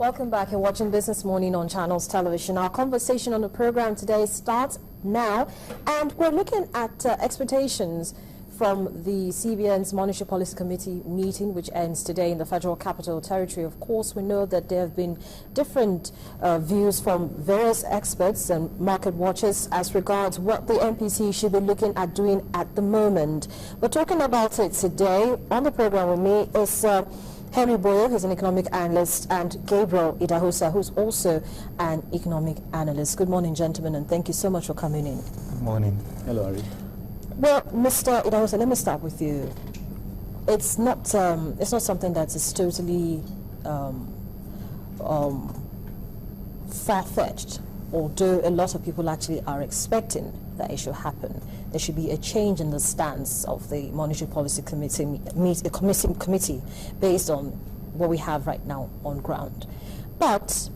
Welcome back. You're watching Business Morning on Channels Television. Our conversation on the program today starts now, and we're looking at expectations from the CBN's Monetary Policy Committee meeting, which ends today in the Federal Capital Territory. Of course, we know that there have been different views from various experts and market watchers as regards what the MPC should be looking at doing at the moment. We're talking about it today. On the program with me is Henry BOYO, who's an economic analyst, and Gabriel IDAHOSA, who's also an economic analyst. Good morning, gentlemen, and thank you so much for coming in. Good morning. Hello, Ari. Well, Mr. IDAHOSA, let me start with you. It's not something that is totally far-fetched, although a lot of people actually are expecting that it should happen. There should be a change in the stance of the Monetary Policy Committee based on what we have right now on ground. But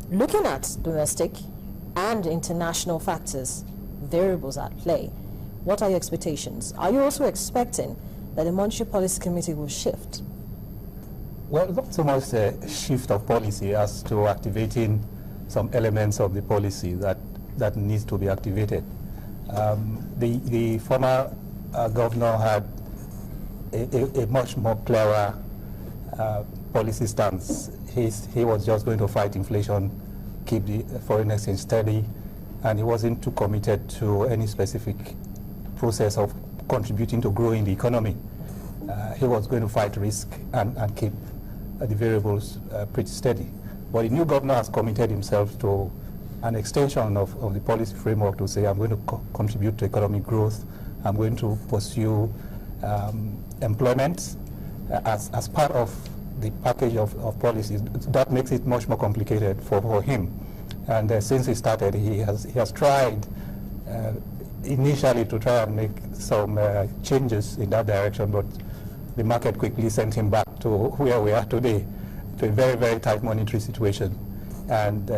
looking at domestic and international factors, variables at play, what are your expectations? Are you also expecting that the Monetary Policy Committee will shift? Well, not so much a shift of policy as to activating some elements of the policy that needs to be activated. The former governor had a much more clearer policy stance. He was just going to fight inflation, keep the foreign exchange steady, and he wasn't too committed to any specific process of contributing to growing the economy. He was going to fight risk and keep the variables pretty steady. But the new governor has committed himself to an extension of the policy framework to say, I'm going to contribute to economic growth, I'm going to pursue employment as part of the package of policies. That makes it much more complicated for him. And since he started, he has tried initially to try and make some changes in that direction, but the market quickly sent him back to where we are today, to a very, very tight monetary situation. And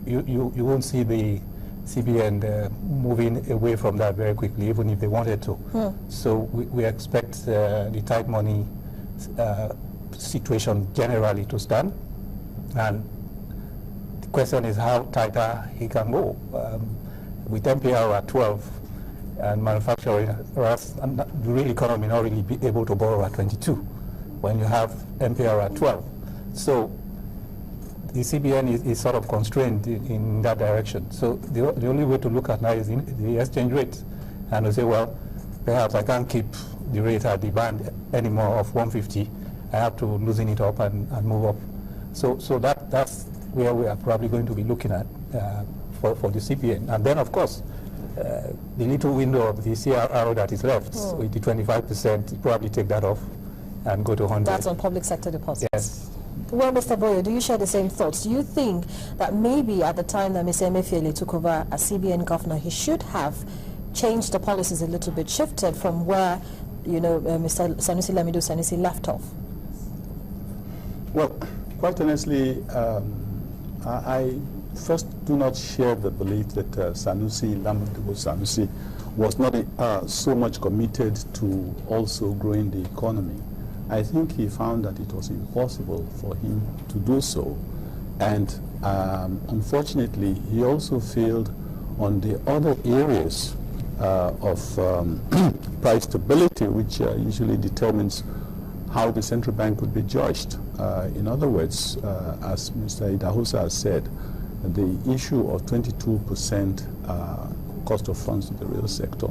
you won't see the CBN moving away from that very quickly, even if they wanted to. So we expect the tight money situation generally to stand. And the question is how tighter he can go. With MPR at 12 and manufacturing, the real economy not really be able to borrow at 22 when you have MPR at 12. So the CBN is sort of constrained in that direction. So the only way to look at now is the exchange rate. And to say, well, perhaps I can't keep the rate at the band anymore of 150. I have to loosen it up and move up. So that's where we are probably going to be looking at for the CBN. And then, of course, the little window of the CRR that is left with the 25%, probably take that off and go to 100. That's on public sector deposits. Yes. Well, Mr. BOYO, do you share the same thoughts? Do you think that maybe at the time that Mr. Emefiele took over as CBN governor, he should have changed the policies a little bit, shifted from where, Mr. Sanusi Lamido Sanusi left off? Well, quite honestly, I first do not share the belief that Sanusi Lamido Sanusi was not so much committed to also growing the economy. I think he found that it was impossible for him to do so. And unfortunately, he also failed on the other areas of price stability, which usually determines how the central bank would be judged. In other words, as Mr. IDAHOSA has said, the issue of 22% cost of funds to the real sector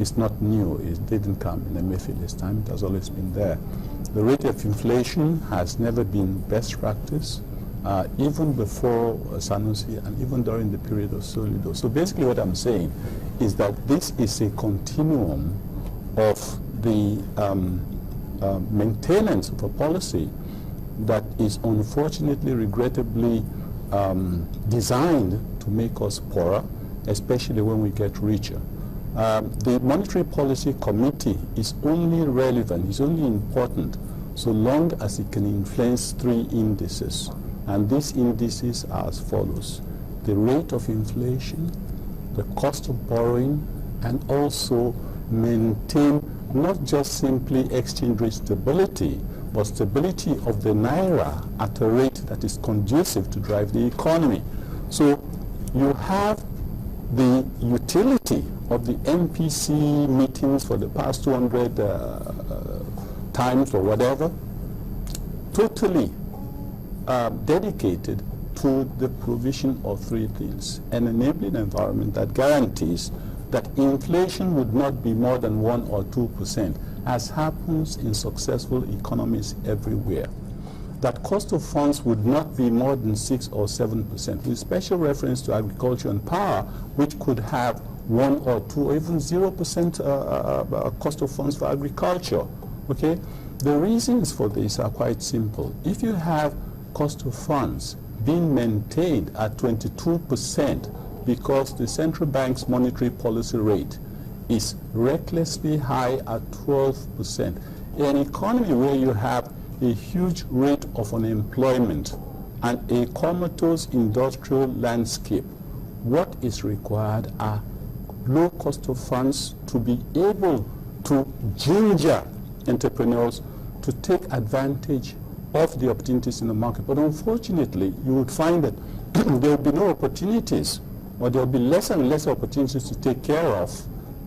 is not new. It didn't come in Emefiele's time. It has always been there. The rate of inflation has never been best practice, even before Sanusi and even during the period of Solido. So basically what I'm saying is that this is a continuum of the maintenance of a policy that is unfortunately, regrettably designed to make us poorer, especially when we get richer. The Monetary Policy Committee is only relevant, is only important so long as it can influence three indices. And these indices are as follows: the rate of inflation, the cost of borrowing, and also maintain not just simply exchange rate stability, but stability of the naira at a rate that is conducive to drive the economy. So you have the utility of the MPC meetings for the past 200 times or whatever, totally dedicated to the provision of three things: an enabling environment that guarantees that inflation would not be more than 1 or 2%, as happens in successful economies everywhere; that cost of funds would not be more than 6 or 7%, with special reference to agriculture and power, which could have 1 or 2 or even 0% cost of funds for agriculture. Okay? The reasons for this are quite simple. If you have cost of funds being maintained at 22% because the central bank's monetary policy rate is recklessly high at 12%, in an economy where you have a huge rate of unemployment and a comatose industrial landscape, what is required are low cost of funds to be able to ginger entrepreneurs to take advantage of the opportunities in the market. But unfortunately, you would find that there will be no opportunities, or there will be less and less opportunities to take care of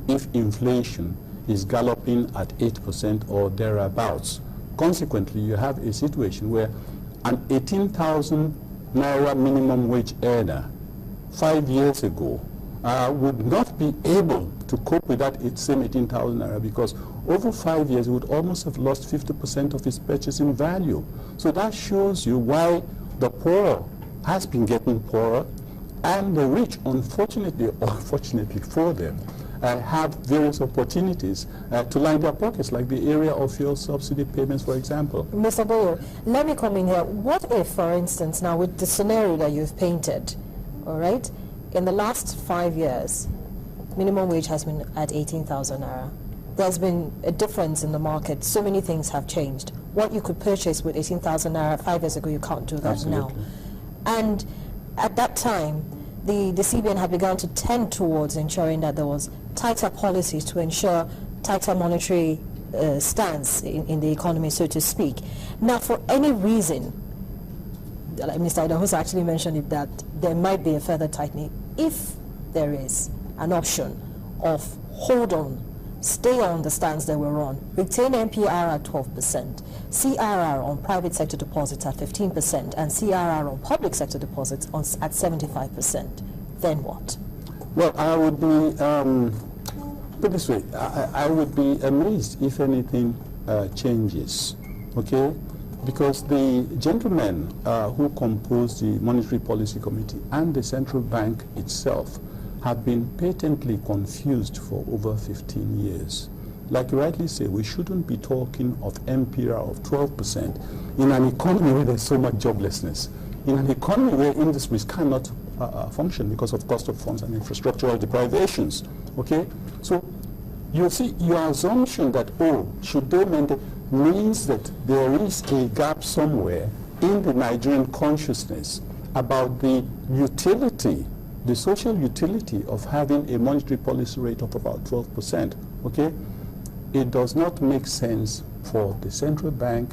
if inflation is galloping at 8% or thereabouts. Consequently, you have a situation where an 18,000 naira minimum wage earner 5 years ago would not be able to cope with that same 18,000 naira, because over 5 years he would almost have lost 50% of his purchasing value. So that shows you why the poor has been getting poorer, and the rich, unfortunately or fortunately for them, have various opportunities to line their pockets, like the area of fuel subsidy payments, for example. Mr. BOYO, let me come in here. What if, for instance, now with the scenario that you've painted, all right, in the last 5 years, minimum wage has been at 18,000 naira. There's been a difference in the market. So many things have changed. What you could purchase with 18,000 naira 5 years ago, you can't do that Absolutely. now. And at that time, the CBN had begun to tend towards ensuring that there was tighter policies to ensure tighter monetary stance in the economy, so to speak. Now, for any reason, like Mr. IDAHOSA actually mentioned it, that there might be a further tightening. If there is an option of hold on, stay on the stance that we're on, retain MPR at 12%, CRR on private sector deposits at 15%, and CRR on public sector deposits at 75%, then what? Well, I would be, put this way, I would be amazed if anything changes, okay? Because the gentlemen who compose the Monetary Policy Committee and the central bank itself have been patently confused for over 15 years. Like you rightly say, we shouldn't be talking of MPR of 12% in an economy where there's so much joblessness, in an economy where industries cannot function because of cost of funds and infrastructural deprivations, okay? So you see, your assumption that, oh, should they maintain, means that there is a gap somewhere in the Nigerian consciousness about the utility, the social utility of having a monetary policy rate of about 12%, okay? It does not make sense for the central bank,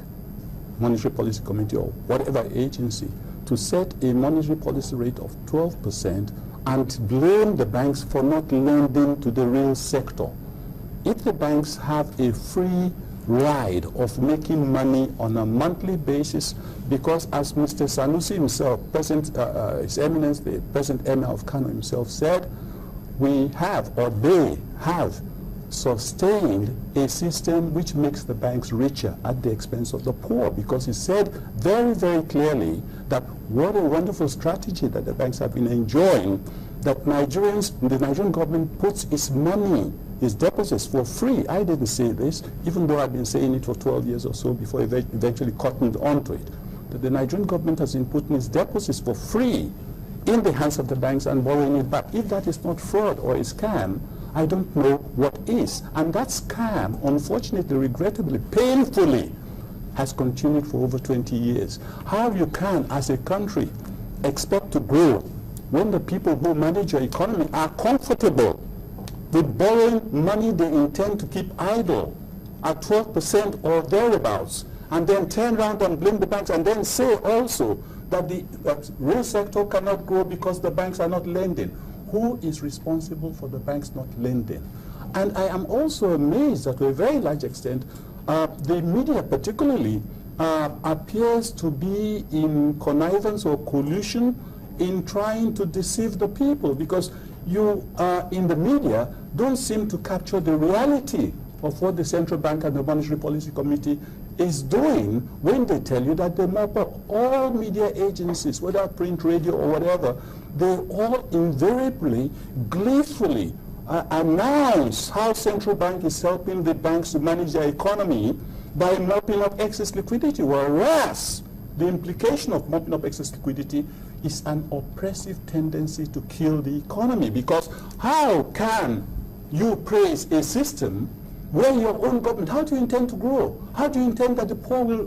Monetary Policy Committee, or whatever agency to set a monetary policy rate of 12% and blame the banks for not lending to the real sector. If the banks have a free ride of making money on a monthly basis, because as Mr. Sanusi himself, His Eminence, the President Emir of Kano himself said, we have, or they have, sustained a system which makes the banks richer at the expense of the poor, because he said very, very clearly that what a wonderful strategy that the banks have been enjoying, that the Nigerian government puts its money, its deposits for free. I didn't say this, even though I've been saying it for 12 years or so before I eventually cottoned onto it, that the Nigerian government has been putting its deposits for free in the hands of the banks and borrowing it back. If that is not fraud or a scam, I don't know what is. And that scam, unfortunately, regrettably, painfully, has continued for over 20 years. How you can, as a country, expect to grow when the people who manage your economy are comfortable with borrowing money they intend to keep idle at 12% or thereabouts, and then turn around and blame the banks, and then say also that the real sector cannot grow because the banks are not lending. Who is responsible for the banks not lending? And I am also amazed that to a very large extent, the media particularly appears to be in connivance or collusion in trying to deceive the people, because you in the media don't seem to capture the reality of what the central bank and the monetary policy committee is doing when they tell you that they mop up. All media agencies, whether print, radio, or whatever, they all invariably, gleefully announce how central bank is helping the banks to manage their economy by mopping up excess liquidity, whereas the implication of mopping up excess liquidity is an oppressive tendency to kill the economy. Because how can you praise a system where your own government, how do you intend to grow? How do you intend that the poor will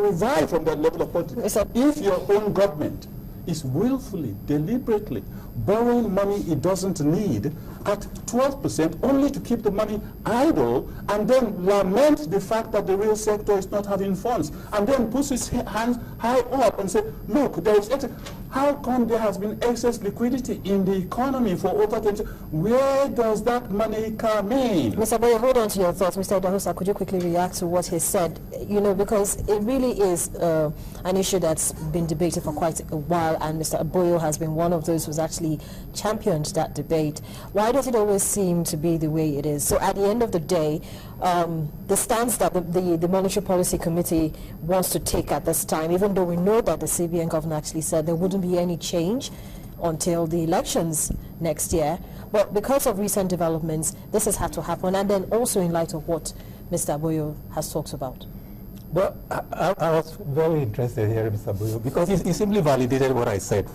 revive from that level of poverty? If your own government is willfully, deliberately borrowing money it doesn't need at 12%, only to keep the money idle, and then lament the fact that the real sector is not having funds, and then puts its hands high up and say, look, there is excess. How come there has been excess liquidity in the economy for over 20 years? Where does that money come in? Mr. Boyo, hold on to your thoughts. Mr. IDAHOSA, could you quickly react to what he said? You know, because it really is an issue that's been debated for quite a while, and Mr. Boyo has been one of those who's actually championed that debate. Why does it always seem to be the way it is? So at the end of the day, the stance that the Monetary Policy Committee wants to take at this time, even though we know that the CBN governor actually said there wouldn't be any change until the elections next year, but because of recent developments, this has had to happen, and then also in light of what Mr. Boyo has talked about. Well, I was very interested here, Mr. Boyo, because he simply validated what I said.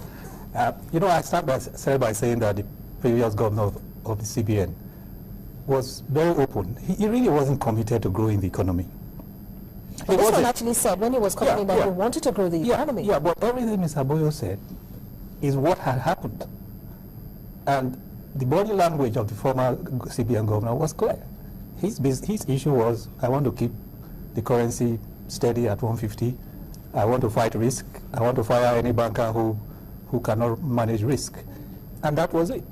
You know, I started by saying that the previous governor of the CBN was very open. He really wasn't committed to growing the economy. But this one actually said when he was coming that he wanted to grow the economy. Yeah, but everything Mr. Boyo said is what had happened. And the body language of the former CBN governor was clear. His issue was, I want to keep the currency steady at 150. I want to fight risk. I want to fire any banker who cannot manage risk. And that was it.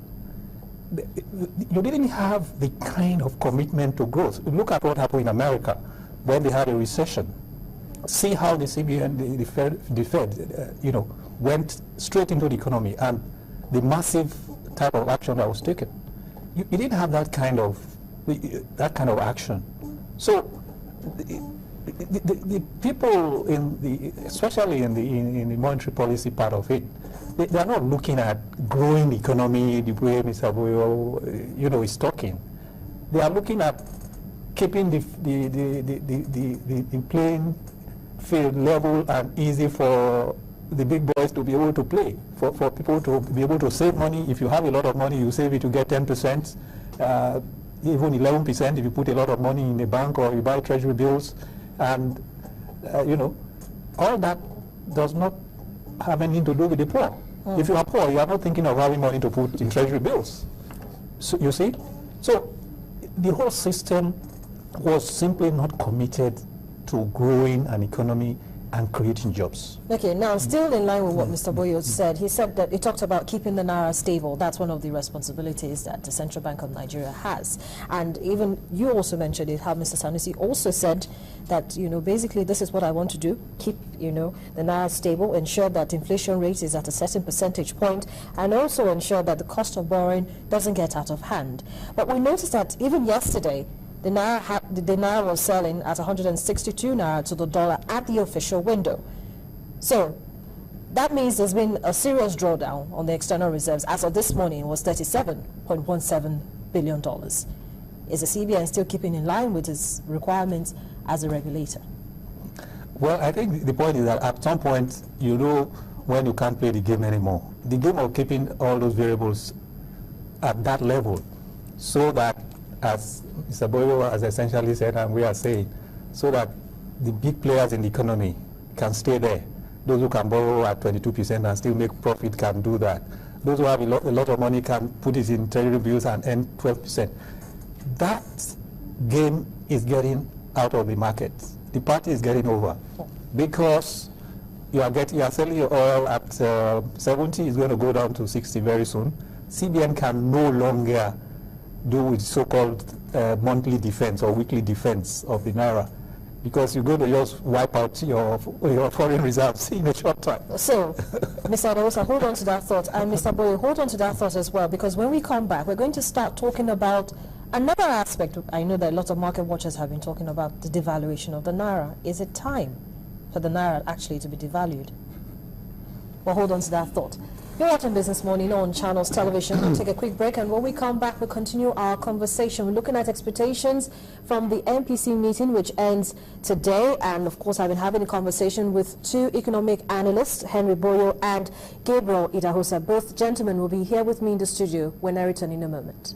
You didn't have the kind of commitment to growth. Look at what happened in America when they had a recession. See how the CBN, the Fed, you know, went straight into the economy, and the massive type of action that was taken. You didn't have that kind of action. So the people especially in the monetary policy part of it, they are not looking at growing the economy the way Mr. Boyo, you know, is talking. They are looking at keeping the playing field level and easy for the big boys to be able to play, for people to be able to save money. If you have a lot of money, you save it to get 10%, even 11% if you put a lot of money in a bank or you buy treasury bills. And, you know, all that does not have anything to do with the poor. If you are poor, you are not thinking of having money to put in treasury bills. So, you see? So the whole system was simply not committed to growing an economy and creating jobs. Okay, now still in line with what Mr. Boyo said, he said that he talked about keeping the Naira stable. That's one of the responsibilities that the Central Bank of Nigeria has. And even you also mentioned it, how Mr. Sanusi also said that, you know, basically this is what I want to do, keep, you know, the Naira stable, ensure that inflation rate is at a certain percentage point, and also ensure that the cost of borrowing doesn't get out of hand. But we noticed that even yesterday, the Naira was selling at 162 Naira to the dollar at the official window. So that means there's been a serious drawdown on the external reserves. As of this morning, it was $37.17 billion. Is the CBN still keeping in line with its requirements as a regulator? Well, I think the point is that at some point, you know when you can't play the game anymore. The game of keeping all those variables at that level, so that, as Mr. Boyo has essentially said, and we are saying, so that the big players in the economy can stay there. Those who can borrow at 22% and still make profit can do that. Those who have a lot of money can put it in treasury bills and earn 12%. That game is getting out of the market. the party is getting over, because you are selling your oil at 70, it's going to go down to 60 very soon. CBN can no longer do with so-called monthly defense or weekly defense of the naira, because you're going to just wipe out your foreign reserves in a short time. So, Mr. Idahosa, hold on to that thought, and Mr. Boyo, hold on to that thought as well, because when we come back, we're going to start talking about another aspect. I know that a lot of market watchers have been talking about the devaluation of the naira. Is it time for the naira actually to be devalued? Well, hold on to that thought. You're watching Business Morning on Channels Television. We'll take a quick break, and when we come back, we'll continue our conversation. We're looking at expectations from the MPC meeting, which ends today. And of course, I've been having a conversation with two economic analysts, Henry BOYO and Gabriel IDAHOSA. Both gentlemen will be here with me in the studio when I return in a moment.